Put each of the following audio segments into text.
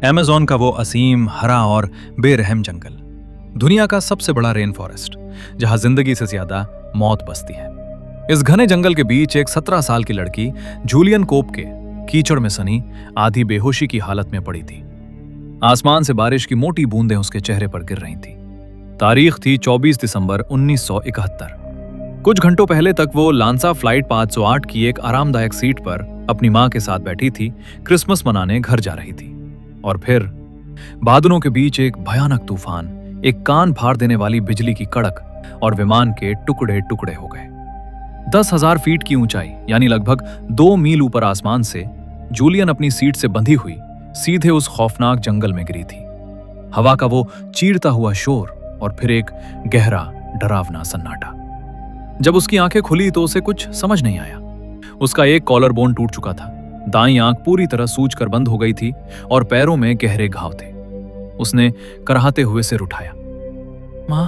Amazon का वो असीम, हरा और बेरहम जंगल, दुनिया का सबसे बड़ा रेन फॉरेस्ट, जहां जिंदगी से ज्यादा मौत बसती है। इस घने जंगल के बीच एक 17 साल की लड़की जूलियन कोप के कीचड़ में सनी आधी बेहोशी की हालत में पड़ी थी। आसमान से बारिश की मोटी बूंदें उसके चेहरे पर गिर रही थी। तारीख थी 24 दिसंबर 1971। कुछ घंटों पहले तक वो लांसा फ्लाइट 508 की एक आरामदायक सीट पर अपनी मां के साथ बैठी थी, क्रिसमस मनाने घर जा रही थी। और फिर बादलों के बीच एक भयानक तूफान, एक कान फाड़ देने वाली बिजली की कड़क और विमान के टुकड़े टुकड़े हो गए। 10,000 फीट की ऊंचाई यानी लगभग 2 मील ऊपर आसमान से जूलियन अपनी सीट से बंधी हुई सीधे उस खौफनाक जंगल में गिरी थी। हवा का वो चीरता हुआ शोर और फिर एक गहरा डरावना सन्नाटा। जब उसकी आंखें खुली तो उसे कुछ समझ नहीं आया। उसका एक कॉलर बोन टूट चुका था, दाईं आंख पूरी तरह सूजकर बंद हो गई थी और पैरों में गहरे घाव थे। उसने कराहते हुए सिर उठाया। मां।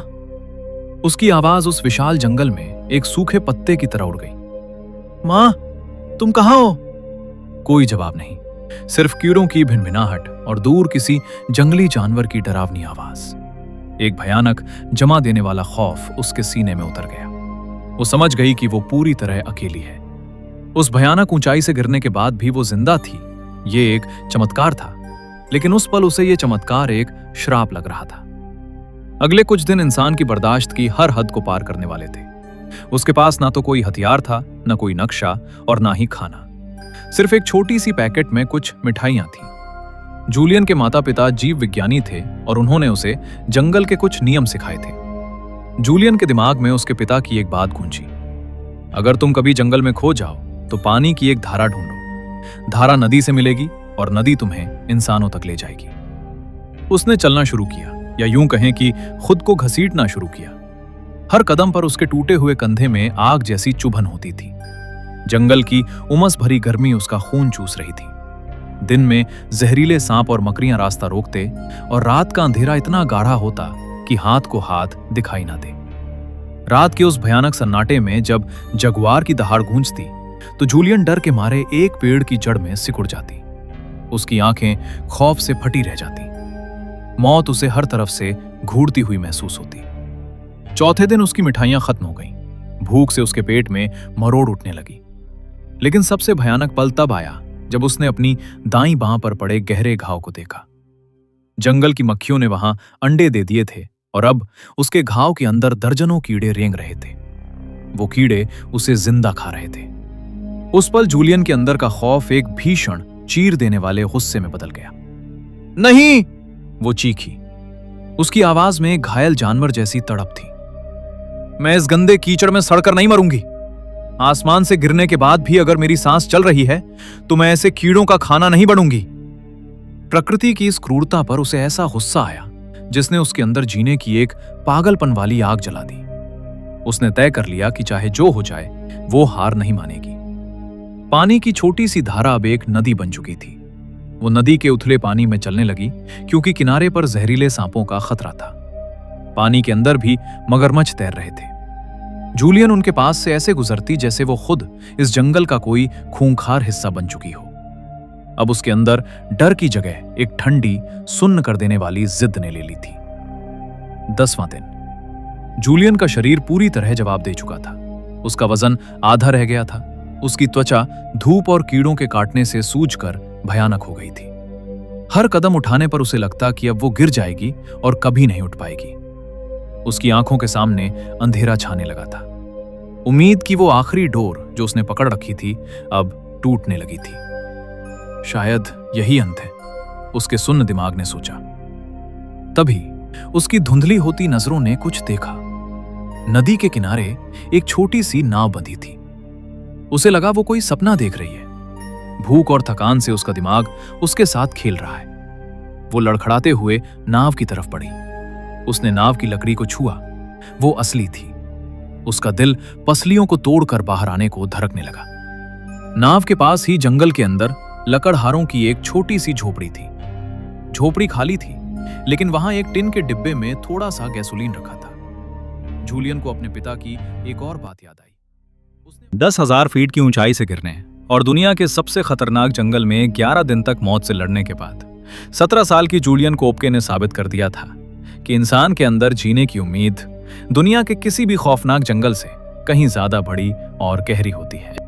उसकी आवाज उस विशाल जंगल में एक सूखे पत्ते की तरह उड़ गई। मां, तुम कहां हो? कोई जवाब नहीं, सिर्फ कीड़ों की भिनभिनाहट और दूर किसी जंगली जानवर की डरावनी आवाज। एक भयानक जमा देने वाला खौफ उसके सीने में उतर गया। वो समझ गई कि वो पूरी तरह अकेली है। उस भयानक ऊंचाई से गिरने के बाद भी वो जिंदा थी। ये एक चमत्कार था, लेकिन उस पल उसे ये चमत्कार एक श्राप लग रहा था। अगले कुछ दिन इंसान की बर्दाश्त की हर हद को पार करने वाले थे। उसके पास ना तो कोई हथियार था, ना कोई नक्शा और ना ही खाना। सिर्फ एक छोटी सी पैकेट में कुछ मिठाइयां थी। जूलियन के माता पिता जीव विज्ञानी थे और उन्होंने उसे जंगल के कुछ नियम सिखाए थे। जूलियन के दिमाग में उसके पिता की एक बात गूंजी। अगर तुम कभी जंगल में खो जाओ तो पानी की एक धारा ढूंढो। धारा नदी से मिलेगी और नदी तुम्हें इंसानों तक ले जाएगी। उसने चलना शुरू किया, या यूं कहें कि खुद को घसीटना शुरू किया। हर कदम पर उसके टूटे हुए कंधे में आग जैसी चुभन होती थी। जंगल की उमस भरी गर्मी उसका खून चूस रही थी। दिन में जहरीले सांप और मकड़ियां रास्ता रोकते और रात का अंधेरा इतना गाढ़ा होता कि हाथ को हाथ दिखाई ना दे। रात के उस भयानक सन्नाटे में जब जगुआर की दहाड़ गूंजती तो जूलियन डर के मारे एक पेड़ की जड़ में सिकुड़ जाती। उसकी आंखें खौफ से फटी रह जाती। मौत उसे हर तरफ से घूरती हुई महसूस होती। चौथे दिन उसकी मिठाइयां खत्म हो गईं। भूख से उसके पेट में मरोड़ उठने लगी। लेकिन सबसे भयानक पल तब आया जब उसने अपनी दाईं बांह पर पड़े गहरे घाव को देखा। जंगल की मक्खियों ने वहां अंडे दे दिए थे और अब उसके घाव के अंदर दर्जनों कीड़े रेंग रहे थे। वो कीड़े उसे जिंदा खा रहे थे। उस पल जूलियन के अंदर का खौफ एक भीषण चीर देने वाले गुस्से में बदल गया। नहीं! वो चीखी। उसकी आवाज में एक घायल जानवर जैसी तड़प थी। मैं इस गंदे कीचड़ में सड़कर नहीं मरूंगी। आसमान से गिरने के बाद भी अगर मेरी सांस चल रही है तो मैं ऐसे कीड़ों का खाना नहीं बनूंगी। प्रकृति की इस क्रूरता पर उसे ऐसा गुस्सा आया जिसने उसके अंदर जीने की एक पागलपन वाली आग जला दी। उसने तय कर लिया कि चाहे जो हो जाए वो हार नहीं मानेगी। पानी की छोटी सी धारा अब एक नदी बन चुकी थी। वो नदी के उथले पानी में चलने लगी क्योंकि किनारे पर जहरीले सांपों का खतरा था। पानी के अंदर भी मगरमच्छ तैर रहे थे। जूलियन उनके पास से ऐसे गुजरती जैसे वो खुद इस जंगल का कोई खूंखार हिस्सा बन चुकी हो। अब उसके अंदर डर की जगह एक ठंडी, सुन्न कर देने वाली जिद ने ले ली थी। 10वां दिन। जूलियन का शरीर पूरी तरह जवाब दे चुका था। उसका वजन आधा रह गया था। उसकी त्वचा धूप और कीड़ों के काटने से सूजकर भयानक हो गई थी। हर कदम उठाने पर उसे लगता कि अब वो गिर जाएगी और कभी नहीं उठ पाएगी। उसकी आंखों के सामने अंधेरा छाने लगा था। उम्मीद की वो आखिरी डोर जो उसने पकड़ रखी थी अब टूटने लगी थी। शायद यही अंत है, उसके सुन्न दिमाग ने सोचा। तभी उसकी धुंधली होती नजरों ने कुछ देखा। नदी के किनारे एक छोटी सी नाव बंधी थी। उसे लगा वो कोई सपना देख रही है। भूख और थकान से उसका दिमाग उसके साथ खेल रहा है। वो लड़खड़ाते हुए नाव की तरफ बढ़ी। उसने नाव की लकड़ी को छुआ। वो असली थी। उसका दिल पसलियों को तोड़कर बाहर आने को धड़कने लगा। नाव के पास ही जंगल के अंदर लकड़हारों की एक छोटी सी झोपड़ी थी। झोपड़ी खाली थी, लेकिन वहां एक टिन के डिब्बे में थोड़ा सा गैसोलीन रखा था। जूलियन को अपने पिता की एक और बात याद आई। 10,000 फीट की ऊंचाई से गिरने और दुनिया के सबसे खतरनाक जंगल में 11 दिन तक मौत से लड़ने के बाद 17 साल की जूलियन कोपके ने साबित कर दिया था कि इंसान के अंदर जीने की उम्मीद दुनिया के किसी भी खौफनाक जंगल से कहीं ज्यादा बड़ी और गहरी होती है।